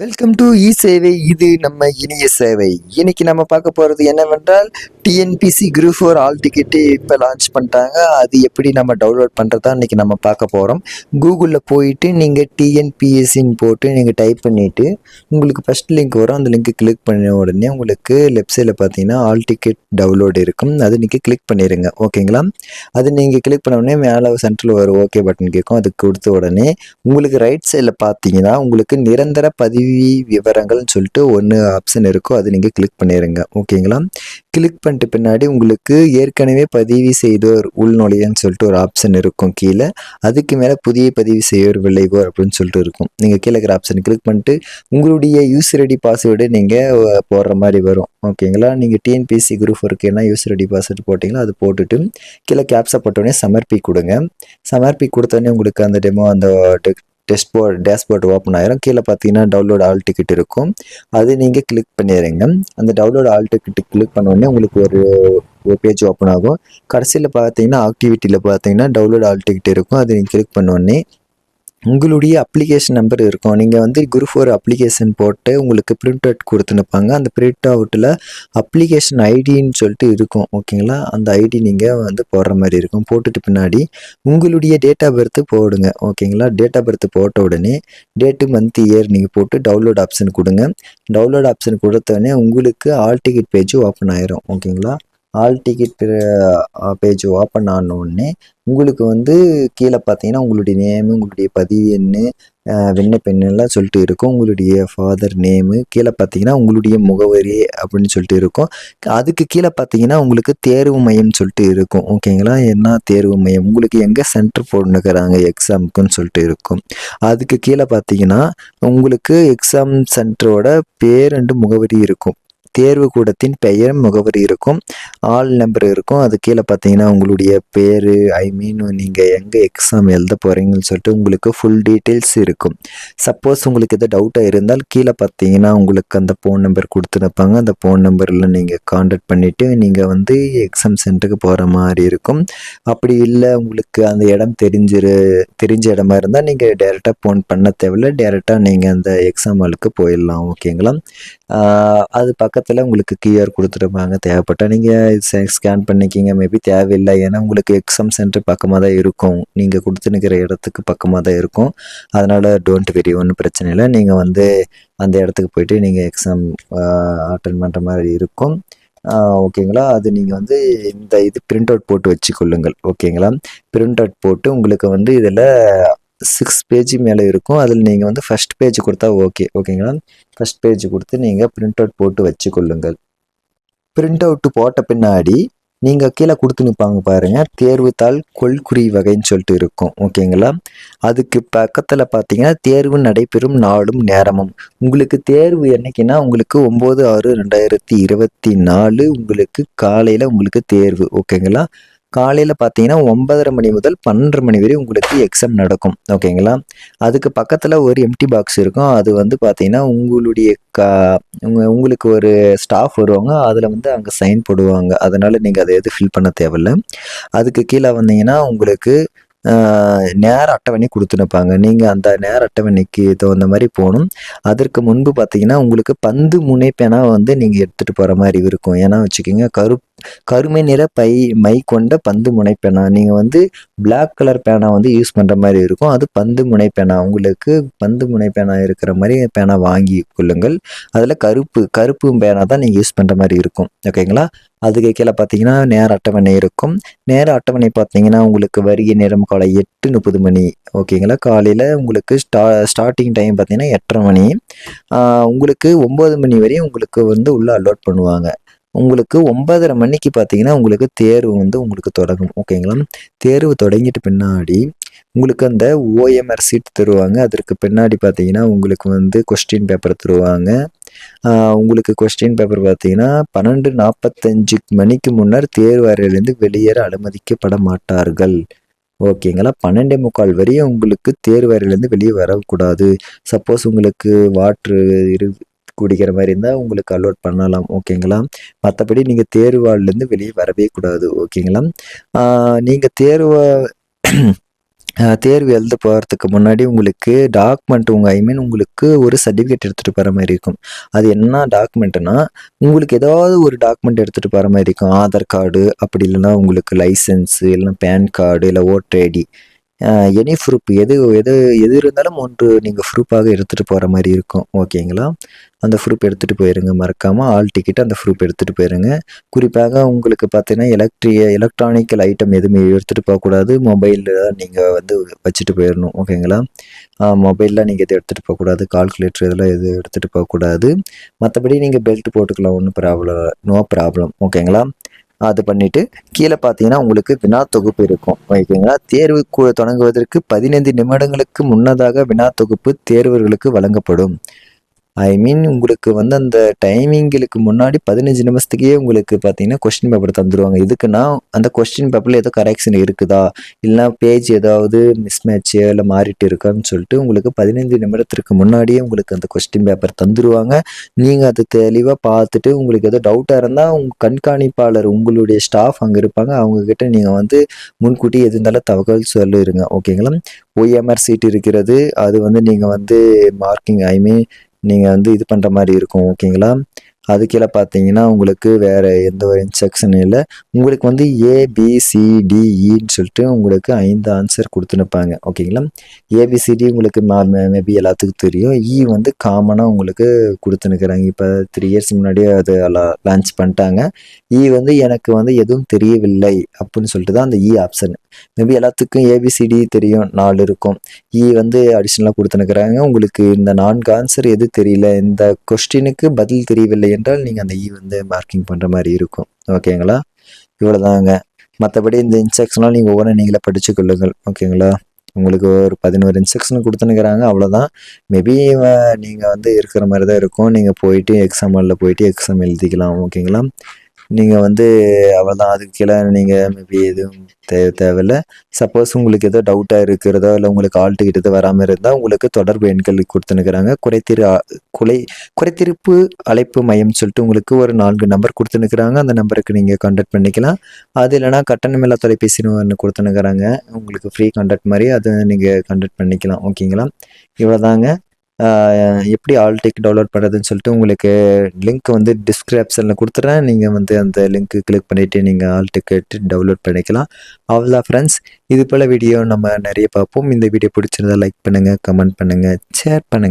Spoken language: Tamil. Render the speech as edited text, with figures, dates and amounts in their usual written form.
வெல்கம் டு இ சேவை. இது நம்ம இணைய சேவை. இன்னைக்கு நம்ம பார்க்க போகிறது என்னவென்றால் டிஎன்பிசி குரூப் 4 ஆல் டிக்கெட்டு இப்போ லான்ச் பண்ணிட்டாங்க. அது எப்படி நம்ம டவுன்லோட் பண்ணுறதா இன்னைக்கு நம்ம பார்க்க போகிறோம். கூகுளில் போயிட்டு நீங்கள் டிஎன்பிஎஸ்சின்னு போட்டு நீங்கள் டைப் பண்ணிவிட்டு உங்களுக்கு ஃபஸ்ட் லிங்க் வரும். அந்த லிங்க்கு கிளிக் பண்ண உடனே உங்களுக்கு லெஃப்ட் சைடில் பார்த்தீங்கன்னா ஆல் டிக்கெட் டவுன்லோடு இருக்கும். அது நீங்கள் கிளிக் பண்ணிடுங்க. ஓகேங்களா? அது நீங்கள் கிளிக் பண்ண உடனே மேலே சென்டரில் ஒரு ஓகே பட்டன் கேட்கும். அதுக்கு கொடுத்த உடனே உங்களுக்கு ரைட் சைடில் பார்த்தீங்கன்னா உங்களுக்கு நிரந்தர பதிவு விவரங்கள்னு சொல்லிட்டு ஒன்று ஆப்ஷன் இருக்கும். அது நீங்கள் கிளிக் பண்ணிடுங்க. ஓகேங்களா? கிளிக் பண்ணிட்டு பின்னாடி உங்களுக்கு ஏற்கனவே பதிவு செய்தோர் உள்நுழையன்னு சொல்லிட்டு ஒரு ஆப்ஷன் இருக்கும் கீழே. அதுக்கு மேலே புதிய பதிவு செய்வோர் விளைவோர் அப்படின்னு சொல்லிட்டு இருக்கும். நீங்கள் கீழே இருக்கிற ஆப்ஷன் கிளிக் பண்ணிட்டு உங்களுடைய யூசர் ஐடி பாஸ்வேர்டு நீங்கள் போடுற மாதிரி வரும். ஓகேங்களா? நீங்கள் டிஎன்பிஎஸ்சி குரூப் இருக்குன்னா யூசர் ஐடி பாஸ்வேர்டு போட்டிங்களா அது போட்டுட்டு கீழே கேப்ஸா போட்டோடனே சமர்ப்பி கொடுங்க. சமர்ப்பி கொடுத்தோடனே உங்களுக்கு அந்த டெமோ அந்த டேஷ்போர்ட் ஓப்பன் ஆயிரும். கீழே பார்த்தீங்கன்னா டவுன்லோட் ஆல் டிக்கெட் இருக்கும். அது நீங்கள் கிளிக் பண்ணிடுங்க. அந்த டவுன்லோட் ஆல் டிக்கெட் கிளிக் பண்ண உடனே உங்களுக்கு ஒரு பேஜ் ஓப்பன் ஆகும். கடைசியில் பார்த்தீங்கன்னா ஆக்டிவிட்டியில் பார்த்தீங்கன்னா டவுன்லோட் ஆல் டிக்கெட் இருக்கும். அதை நீங்கள் கிளிக் பண்ண உடனே உங்களுடைய அப்ளிகேஷன் நம்பர் இருக்கும். நீங்கள் வந்து குரூப் 4 அப்ளிகேஷன் போட்டு உங்களுக்கு பிரிண்ட் அவுட் கொடுத்துனுப்பாங்க. அந்த பிரிண்ட் அவுட்டில் அப்ளிகேஷன் ஐடின்னு சொல்லிட்டு இருக்கும். ஓகேங்களா? அந்த ஐடி நீங்கள் வந்து போடுற மாதிரி இருக்கும். போட்டுட்டு பின்னாடி உங்களுடைய டேட் ஆஃப் பர்த் போடுங்க. ஓகேங்களா? டேட் ஆஃப் பர்த் போட்ட உடனே டேட்டு மந்த் இயர் நீங்கள் போட்டு டவுன்லோட் ஆப்ஷன் கொடுங்க. டவுன்லோட் ஆப்ஷன் கொடுத்தோடனே உங்களுக்கு ஆல் டிக்கெட் பேஜ் ஓப்பன் ஆயிரும். ஓகேங்களா? ஆல் டிக்கெட் பேஜ் ஓப்பன் ஆனோடனே உங்களுக்கு வந்து கீழே பார்த்தீங்கன்னா உங்களுடைய நேமு, உங்களுடைய பதிவு எண்ணு, விண்ணப்ப எண்ணெல்லாம் சொல்லிட்டு இருக்கும். உங்களுடைய ஃபாதர் நேமு, கீழே பார்த்தீங்கன்னா உங்களுடைய முகவரி அப்படின்னு சொல்லிட்டு இருக்கும். அதுக்கு கீழே பார்த்தீங்கன்னா உங்களுக்கு தேர்வு மையம் சொல்லிட்டு இருக்கும். ஓகேங்களா? என்ன தேர்வு மையம், உங்களுக்கு எங்கே சென்டர் போட்டுக்கிறாங்க எக்ஸாமுக்குன்னு சொல்லிட்டு இருக்கும். அதுக்கு கீழே பார்த்தீங்கன்னா உங்களுக்கு எக்ஸாம் சென்டரோட பேர் அண்டு முகவரி இருக்கும். தேர்வு கூடத்தின் பெயர் முகவரி இருக்கும். ஆல் நம்பர் இருக்கும். அது கீழே பார்த்தீங்கன்னா உங்களுடைய பேர் நீங்கள் எங்கே எக்ஸாம் எழுத போகிறீங்கன்னு சொல்லிட்டு உங்களுக்கு ஃபுல் டீட்டெயில்ஸ் இருக்கும். சப்போஸ் உங்களுக்கு எதாவது டவுட்டாக இருந்தால் கீழே பார்த்தீங்கன்னா உங்களுக்கு அந்த ஃபோன் நம்பர் கொடுத்துருப்பாங்க. அந்த ஃபோன் நம்பரில் நீங்கள் கான்டாக்ட் பண்ணிவிட்டு நீங்கள் வந்து எக்ஸாம் சென்டருக்கு போகிற மாதிரி இருக்கும். அப்படி இல்லை உங்களுக்கு அந்த இடம் தெரிஞ்ச இடமா இருந்தால் நீங்கள் டேரெக்டாக ஃபோன் பண்ண தேவையில்லை. டேரெக்டாக நீங்கள் அந்த எக்ஸாம் ஹாலுக்கு போயிடலாம். ஓகேங்களா? அது பக்கத்தில் உங்களுக்கு கியூஆர் கொடுத்துருப்பாங்க. தேவைப்பட்டால் நீங்கள் ஸ்கேன் பண்ணிக்கிங்க. மேபி தேவையில்லை. ஏன்னா உங்களுக்கு எக்ஸாம் சென்டர் பக்கமாக தான் இருக்கும். நீங்கள் கொடுத்துனுக்கிற இடத்துக்கு பக்கமாக தான் இருக்கும். அதனால் டோன்ட் வெரி, ஒன்றும் பிரச்சனை இல்லை. நீங்கள் வந்து அந்த இடத்துக்கு போயிட்டு நீங்கள் எக்ஸாம் அட்டன் பண்ணுற மாதிரி இருக்கும். ஓகேங்களா? அது நீங்கள் வந்து இது பிரிண்ட் அவுட் போட்டு வச்சுக்கொள்ளுங்கள். ஓகேங்களா? பிரிண்ட் அவுட் போட்டு உங்களுக்கு வந்து இதில் 6 பேஜ் மேலே இருக்கும். அதில் நீங்கள் வந்து ஃபஸ்ட் பேஜ் கொடுத்தா ஓகேங்களா? ஃபஸ்ட் பேஜ் கொடுத்து நீங்கள் பிரிண்ட் அவுட் போட்டு வச்சுக்கொள்ளுங்கள். பிரிண்ட் அவுட் போட்ட பின்னாடி நீங்கள் கீழே கொடுத்து நிற்பாங்க பாருங்கள், தேர்வுத்தாள் கொள்குறி வகைன்னு சொல்லிட்டு இருக்கும். ஓகேங்களா? அதுக்கு பக்கத்தில் பார்த்தீங்கன்னா தேர்வு நடைபெறும் நாளும் நேரமும். உங்களுக்கு தேர்வு என்னைக்குன்னா உங்களுக்கு 9/6/2024 உங்களுக்கு காலையில் உங்களுக்கு தேர்வு. ஓகேங்களா? காலையில் பார்த்தீங்கன்னா 9:30 மணி முதல் 12:30 மணி வரை உங்களுக்கு எக்ஸாம் நடக்கும். ஓகேங்களா? அதுக்கு பக்கத்தில் ஒரு எம்டி பாக்ஸ் இருக்கும். அது வந்து பார்த்தீங்கன்னா உங்களுடைய உங்களுக்கு ஒரு ஸ்டாஃப் வருவாங்க. அதில் வந்து அங்கே சைன் போடுவாங்க. அதனால் நீங்கள் அதை எதுவும் ஃபில் பண்ண தேவையில்லை. அதுக்கு கீழே வந்தீங்கன்னா உங்களுக்கு நேர அட்டவணை கொடுத்துனுப்பாங்க. நீங்கள் அந்த நேர அட்டவணைக்கு தகுந்த மாதிரி போகணும். அதற்கு முன்பு பார்த்தீங்கன்னா உங்களுக்கு பந்து முனை பேனா வந்து நீங்கள் எடுத்துகிட்டு போகிற மாதிரி இருக்கும். ஏன்னா வச்சுக்கோங்க, கருமை நிற மை கொண்ட பந்து முனை பேனா. நீங்கள் வந்து பிளாக் கலர் பேனா வந்து யூஸ் பண்ணுற மாதிரி இருக்கும். அது பந்து முனை பேனா. உங்களுக்கு பந்து முனை பேனா இருக்கிற மாதிரி பேனா வாங்கி கொள்ளுங்கள். அதில் கருப்பு பேனா தான் நீங்கள் யூஸ் பண்ணுற மாதிரி இருக்கும். ஓகேங்களா? அதுக்கு கீழே பார்த்தீங்கன்னா நேர அட்டவணை இருக்கும். நேர அட்டவணை பார்த்தீங்கன்னா உங்களுக்கு வருகை நேரம் காலை 8:30 மணி. ஓகேங்களா? காலையில் உங்களுக்கு ஸ்டார்டிங் டைம் பார்த்தீங்கன்னா 8:30 மணி. உங்களுக்கு 9 மணி வரையும் உங்களுக்கு வந்து உள்ளே அலோட் பண்ணுவாங்க. உங்களுக்கு 9:30 மணிக்கு பார்த்தீங்கன்னா உங்களுக்கு தேர்வு வந்து உங்களுக்கு தொடங்கும். ஓகேங்களா? தேர்வு தொடங்கிட்டு பின்னாடி உங்களுக்கு அந்த ஓஎம்ஆர் சீட் தருவாங்க. அதற்கு பின்னாடி பார்த்தீங்கன்னா உங்களுக்கு வந்து கொஸ்டின் பேப்பர் தருவாங்க. உங்களுக்கு கொஸ்டின் பேப்பர் பார்த்தீங்கன்னா 12:45 மணிக்கு முன்னர் தேர்வு அறையிலேருந்து வெளியேற அனுமதிக்கப்பட மாட்டார்கள். ஓகேங்களா? 12:45 வரையும் உங்களுக்கு தேர்வு அறையிலேருந்து வெளியே வரக்கூடாது. சப்போஸ் உங்களுக்கு வாட்ரு குடிக்கிற மாதிரி இருந்தால் உங்களுக்கு அலோட் பண்ணலாம். ஓகேங்களா? மற்றபடி நீங்கள் தேர்வாளிலேருந்து வெளியே வரவே கூடாது. ஓகேங்களா? நீங்கள் தேர்வு எழுத போகிறதுக்கு முன்னாடி உங்களுக்கு டாக்குமெண்ட் உங்களுக்கு ஒரு சர்டிஃபிகேட் எடுத்துகிட்டு போகிற மாதிரி இருக்கும். அது என்ன டாக்குமெண்ட்டுனா, உங்களுக்கு ஏதாவது ஒரு டாக்குமெண்ட் எடுத்துகிட்டு போகிற மாதிரி இருக்கும். ஆதார் கார்டு, அப்படி இல்லைன்னா உங்களுக்கு லைசன்ஸு, இல்லைன்னா பேன் கார்டு, இல்லை ஓட்டர் ஐடி, எனி ப்ரூஃப் எது எது எது இருந்தாலும் ஒன்று நீங்கள் ப்ரூஃபாக எடுத்துகிட்டு போகிற மாதிரி இருக்கும். ஓகேங்களா? அந்த ப்ரூஃப் எடுத்துகிட்டு போயிருங்க. மறக்காமல் ஆல் டிக்கெட் அந்த ப்ரூஃப் எடுத்துகிட்டு போயிருங்க. குறிப்பாக உங்களுக்கு பார்த்தீங்கன்னா எலக்ட்ரானிக்கல் ஐட்டம் எதுவுமே எடுத்துகிட்டு போகக்கூடாது. மொபைலில் நீங்கள் வந்து வச்சுட்டு போயிடணும். ஓகேங்களா? மொபைலில் நீங்கள் எதுவும் எடுத்துகிட்டு போகக்கூடாது. கால்குலேட்டர் இதெல்லாம் எதுவும் எடுத்துகிட்டு போகக்கூடாது. மற்றபடி நீங்கள் பெல்ட் போட்டுக்கலாம். ஒன்றும் ப்ராப்ளம், நோ ப்ராப்ளம். ஓகேங்களா? அது பண்ணிவிட்டு கீழே பார்த்தீங்கன்னா உங்களுக்கு வினா தொகுப்பு இருக்கும். ஓகேங்களா? தேர்வு தொடங்குவதற்கு 15 நிமிடங்களுக்கு முன்னதாக வினா தொகுப்பு தேர்வர்களுக்கு வழங்கப்படும். உங்களுக்கு வந்து அந்த டைமிங்களுக்கு முன்னாடி 15 நிமிஷத்துக்கே உங்களுக்கு பார்த்தீங்கன்னா கொஸ்டின் பேப்பர் தந்துருவாங்க. எதுக்குன்னா, அந்த கொஸ்டின் பேப்பரில் ஏதோ கரெக்ஷன் இருக்குதா, இல்லைனா பேஜ் ஏதாவது மிஸ்மேட்ச் இல்லை மாறிட்டு இருக்கான்னு சொல்லிட்டு உங்களுக்கு 15 நிமிடத்திற்கு முன்னாடியே உங்களுக்கு அந்த கொஸ்டின் பேப்பர் தந்துருவாங்க. நீங்கள் அதை தெளிவாக பார்த்துட்டு உங்களுக்கு ஏதோ டவுட்டாக இருந்தால் கண்காணிப்பாளர் உங்களுடைய ஸ்டாஃப் அங்கே இருப்பாங்க. அவங்கக்கிட்ட நீங்கள் வந்து முன்கூட்டி எது இருந்தாலும் தகவல் சொல்லிடுங்க. ஓகேங்களா? OMR சீட் இருக்கிறது. அது வந்து நீங்கள் வந்து மார்க்கிங் நீங்கள் வந்து இது பண்ணுற மாதிரி இருக்கும். ஓகேங்களா? அது கீழே பார்த்தீங்கன்னா உங்களுக்கு வேறு எந்த ஒரு இன்ஸ்ட்ரக்ஷனும் இல்லை. உங்களுக்கு வந்து ABCDEன்னு சொல்லிட்டு உங்களுக்கு 5 ஆன்சர் கொடுத்துனுப்பாங்க. ஓகேங்களா? ABCD உங்களுக்கு மேபி எல்லாத்துக்கும் தெரியும். வந்து காமனாக உங்களுக்கு கொடுத்துனுக்குறாங்க. இப்போ 3 இயர்ஸ் முன்னாடியே அது லான்ச் பண்ணிட்டாங்க. வந்து எனக்கு வந்து எதுவும் தெரியவில்லை அப்படின்னு சொல்லிட்டு தான் அந்த ஆப்ஷன். மேபி எல்லாத்துக்கும் ABCD தெரியும், 4 இருக்கும். வந்து அடிஷ்னலாக கொடுத்துனுக்குறாங்க. உங்களுக்கு இந்த 4 ஆன்சர் எது தெரியல, இந்த கொஸ்டினுக்கு பதில் தெரியவில்லை என்றால் நீங்கள் அந்த வந்து மார்க்கிங் பண்ணுற மாதிரி இருக்கும். ஓகேங்களா? இவ்வளோதாங்க. மற்றபடி இந்த இன்ஸ்ட்ரக்ஷன்லாம் நீங்கள் ஒவ்வொன்றும் நீங்களே படித்து கொள்ளுங்கள். ஓகேங்களா? உங்களுக்கு ஒரு 11 இன்ஸ்ட்ரக்ஷன் கொடுத்துனுக்குறாங்க. அவ்வளோதான். மேபி நீங்கள் வந்து இருக்கிற மாதிரி தான் இருக்கும். நீங்கள் போயிட்டு எக்ஸாம் ஹாலில் போயிட்டு எக்ஸாம் எழுதிக்கலாம். ஓகேங்களா? நீங்கள் வந்து அவ்வளோதான். அதுக்கு கீழே நீங்கள் மேபி எதுவும் தேவையில்லை. சப்போஸ் உங்களுக்கு ஏதோ டவுட்டாக இருக்கிறதோ, இல்லை உங்களுக்கு ஆல் டிக்கெட் எதுவும் வராமல் இருந்தால் உங்களுக்கு தொடர்பு எண்கள் கொடுத்துனுக்குறாங்க. குறைதீர்ப்பு அழைப்பு மையம் சொல்லிட்டு உங்களுக்கு ஒரு 4 நம்பர் கொடுத்துனுக்குறாங்க. அந்த நம்பருக்கு நீங்கள் கான்டாக்ட் பண்ணிக்கலாம். அது இல்லைனா கட்டணமில்லா தொலைபேசின்னு ஒன்று கொடுத்துனுக்குறாங்க. உங்களுக்கு ஃப்ரீ கான்டாக்ட் மாதிரி அதை நீங்கள் கான்டாக்ட் பண்ணிக்கலாம். ஓகேங்களா? இவ்வளோதாங்க. எப்படி ஆல் டிக்கெட் டவுன்லோட் பண்ணுறதுன்னு சொல்லிட்டு உங்களுக்கு லிங்க் வந்து டிஸ்கிரிப்ஷனில் கொடுத்துட்றேன். நீங்கள் வந்து அந்த லிங்க்கு கிளிக் பண்ணிவிட்டு நீங்கள் ஆல் டிக்கெட் டவுன்லோட் பண்ணிக்கலாம். அவ்வளோதான் ஃப்ரெண்ட்ஸ். இது போல் வீடியோ நம்ம நிறைய பார்ப்போம். இந்த வீடியோ பிடிச்சிருந்தா லைக் பண்ணுங்கள், கமெண்ட் பண்ணுங்கள், ஷேர் பண்ணுங்கள்.